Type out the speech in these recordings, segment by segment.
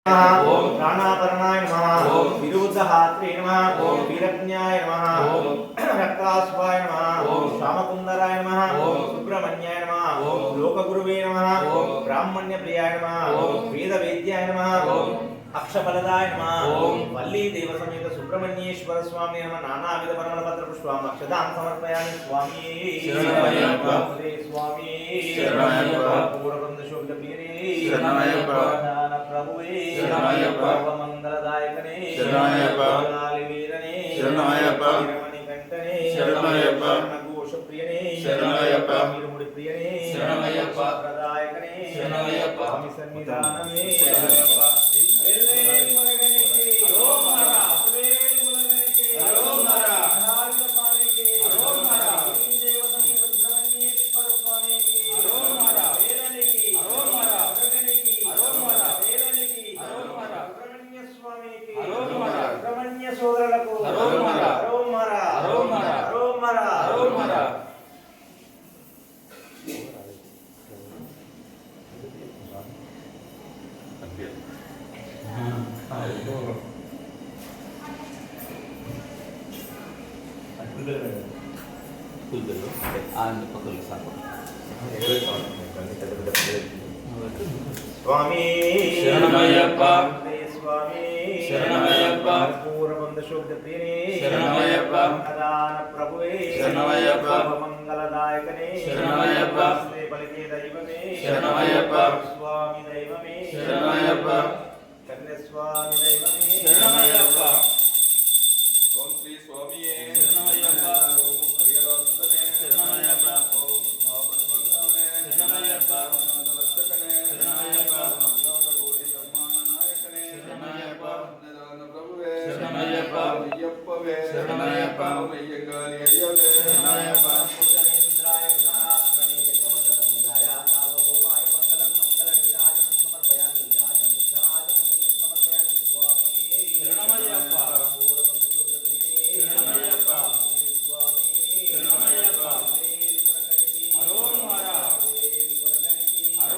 ओम प्राणापरणाय नमः ओम विरुद्धहात्रे नमः ओम वीरज्ञाय नमः ओम रक्तास्वाय नमः ओम श्यामकुंदराय नमः ओम सुब्रह्मण्याय नमः ओम लोकगुरुवे नमः ओम ब्राह्मण्यप्रियाय नमः ओम वेदवेद्याय नमः ओम अक्षफलदाय नमः ओम वल्ली देव समेत सुब्रह्मण्येश्वर स्वामी नमः नानाविध परमपत्र पुष्पाम् अक्षतां समर्पयामि स्वामी शरणमय्यप्पा स्वामी शरणमय्यप्पा पूर्वबंध शोभित प्रिये शरणमय्यप्पा प्रभुवे शरणमय्यप्पा मंगलदायकने शरणमय्यप्पा वीरने शरणमय्यप्पा वीरमणिकंठने शरणमय्यप्पा घोषप्रियने शरणमय्यप्पा वीरमुడి प्रियने शरणमय्यप्पा प्रदायकने शरणमय्यप्पा स्वामी सन्निधानमे शरणमय्यप्पा वेल्वेल मुरगनिके ओम हरा वेल मुरगनिके ओम हरा हाल पानिके ओम हरा देव समेत सुब्रह्मण्येश्वर स्वामी की ओम हरा वेलनिकी ओम हरा मुरगनिकी ओम हरा वेलनिकी ओम हरा सुब्रह्मण्य स्वामी की ओम हरा सुब्रह्मण्य సోదరులకు ఓం హరా ఓం హరా ఓం హరా ఓం హరా ఓం హరా स्वामी शरणमय्यप्पा स्वामी शरणमय्यप्पा पूर्वबंध शोभित प्रियने शरणमय्यप्पा दान प्रभुवे शरणमय्यप्पा मंगलदायकने शरणमय्यप्पा बलिके दैवमे शरणमय्यप्पा स्वामी दैवमे शरणमय्यप्पा कन्या स्वामी दैवमे शरणमय्यप्पा ओम श्री स्वामी शरणमय्यप्पा ओम हरिहरसुतने शरणमय्यप्पा ओम भावनवन्दने शरणमय्यप्पा नमस्तकने शरणमय्यप्पा कोटि ब्रह्मांडनायकने शरणमय्यप्पा निदान प्रभुवे शरणमय्यप्पा अय्यप्पवे शरणमय्यप्पा अय्यंगारि अय्यवे शरणमय्यप्पा पुरुषेन्द्राय गुणात्मने कवचतमुदाय सार्वभौमाय मंगलं मंगलनिराजनं समर्पयामि निराजनं शुद्धाजनं समर्पयामि स्वामी शरणमय्यप्पा शरणमय्यप्पा स्वामी शरणमय्यप्पा ओम हरा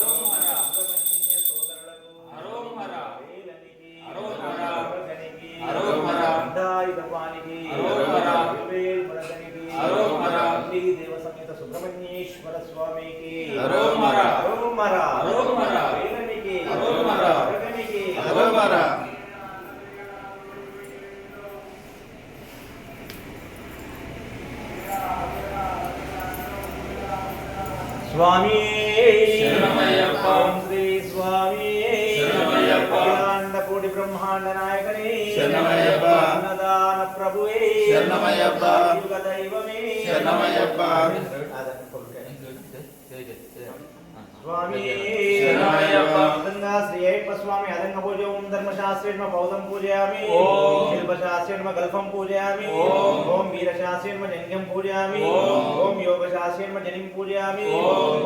ओम हरा सुब्रह्मण्य సోదరులకు ఓం హరా వేలనికి ఓం హరా మురగనికి ఓం హరా దాయిదవానికి ఓం హరా వేల్ మురగనికి ఓం హరా వల్లి దేవ సమేత సుబ్రహ్మణ్యేశ్వర స్వామికి ఓం హరా ఓం హరా వేలనికి ఓం హరా మురగనికి ఓం హరా स्वामी शरणमय्यप्पा श्री स्वामी शरणमय्यप्पा अखिलांड कोटि ब्रह्मांड नायकने शरणमय्यप्पा अन्नदान प्रभुवे शरणमय्यप्पा युग दैवमे शरणमय्यप्पा स्वामी शरणमय्यप्पा गंगा श्री अय्यप्पा स्वामी अदंग पूजय ओम धर्मशास्त्रेण पौदं पूजयामि ओम शिल्पशास्त्रेण गल्फं पूजयामि ओम वीरशास्त्रेण जंघ्यं पूजयामि ओम योगशास्त्रेण जनिं पूजयामि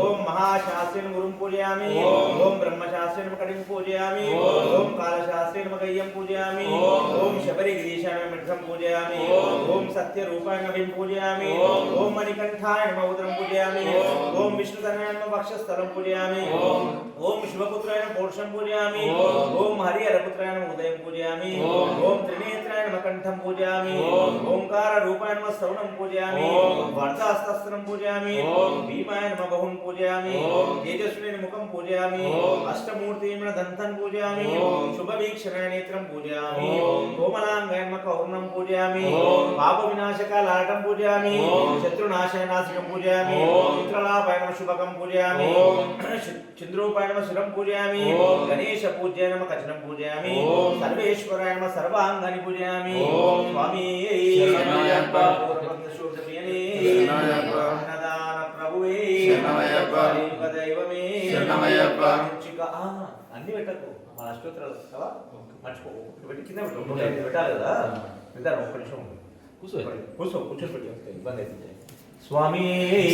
ओम महाशास्त्रेण गुरुं पूजयामि ओम ब्रह्मशास्त्रेण कटिं पूजयामि ओम कालशास्त्रेण गय्यं पूजयामि ओम शबरिगिरीशाय मठं पूजयामि ओम सत्यरूपाय नमः पूजयामि ओम मणिकंठाय नमः उदरं पूजयामि ओम विष्णुतनयाय नमः वक्षस्थलं पूजयामि ओम शिवपुत्राय नमः पोषं पूजयामि ओम हरिहरपुत्राय नमः उदयं पूजयामि ओम त्रिनेत्राय नमः कंठं पूजयामि ओंकार रूपाय नमः श्रवणं पूजयामि वरदास्तस्त्रं पूजयामि भीमाय नमः बहुं पूजयामि तेजस्विने मुखं पूजयामि अष्टमूर्तिं नमः दन्तं पूजयामि शुभवीक्षणाय नेत्रं पूजयामि कोमलांगाय नमः कौर्णं पूजयामि पापविनाशकाय लाटं पूजयामि शत्रुनाशाय नासिकं पूजयामि मित्रलाभाय नमः शुभकं पूजयामि चंद्रोपाय नमः शिरं पूजयामि गणेश पूज्याय नमः कचनं पूजयामि सर्वेश्वराय नमः सर्वांगानि पूजयामि स्वामी शरणमय्यप्पा पूर्वबंध शोभितप्रियने शरणमय्यप्पा अन्नदान प्रभुवे शरणमय्यप्पा युग दैवमे शरणमय्यप्पा చిక అన్ని పెట్టకు మన అష్టోత్తరాలు కదా మర్చిపో పెట్టి కింద పెట్టాలి కదా విధానం ఒక్క నిమిషం కూర్చొని పెట్టి ఇబ్బంది అవుతుంది स्वामी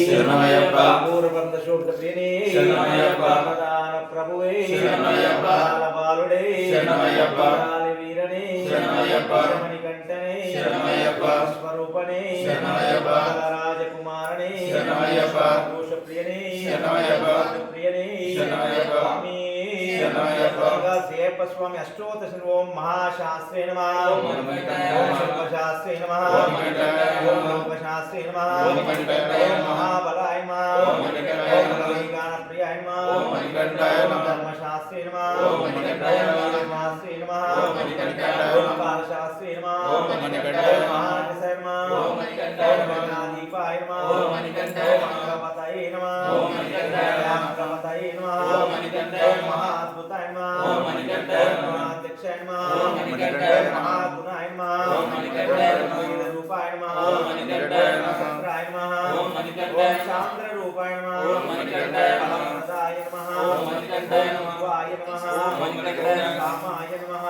शरणमय्यप्पा पूर्वबंध शोभितप्रियने शरणमय्यप्पा दान प्रभुवे शरणमय्यप्पा बालुडे शरणमय्यप्पा वीरने शरणमय्यप्पा मणिकंठने शरणमय्यप्पा स्वरूपने शरणमय्यप्पा राजकुमारने शरणमय्यप्पा दोषप्रियने शरणमय्यप्पा प्रियने शरणमय्यप्पा स्वामी शरणमय्यप्पा అయ్యప్ప స్వామి అష్టోత్తర ఓం మహాశాస్త్రే నమః ఓం శిల్పశాస్త్రే నమః ఓం లోకశాస్త్రే నమః ఓం మహాబలాయ నమః ఓం గాన ప్రియాయ నమః ఓం ధర్మశాస్త్రే నమః ఓం శాస్త్రే నమః ఓం కాలశాస్త్రే నమః ఓం మహానిసయ నమః ఓం మహాదీపాయ నమః ఓం మహాపతయే నమః ఓం మహాపతయే నమః ఓం మహాద్భుతాయ నమః ఓం మహాధ్యక్షాయ నమః ఓం మహాగుణాయ నమః ఓం రూపాయ నమః ఓం సత్రాయ నమః ఓం చాంద్ర రూపాయ నమః ఓం మహాదాయ నమః ఓం శివాయ నమః ఓం కామాయ నమః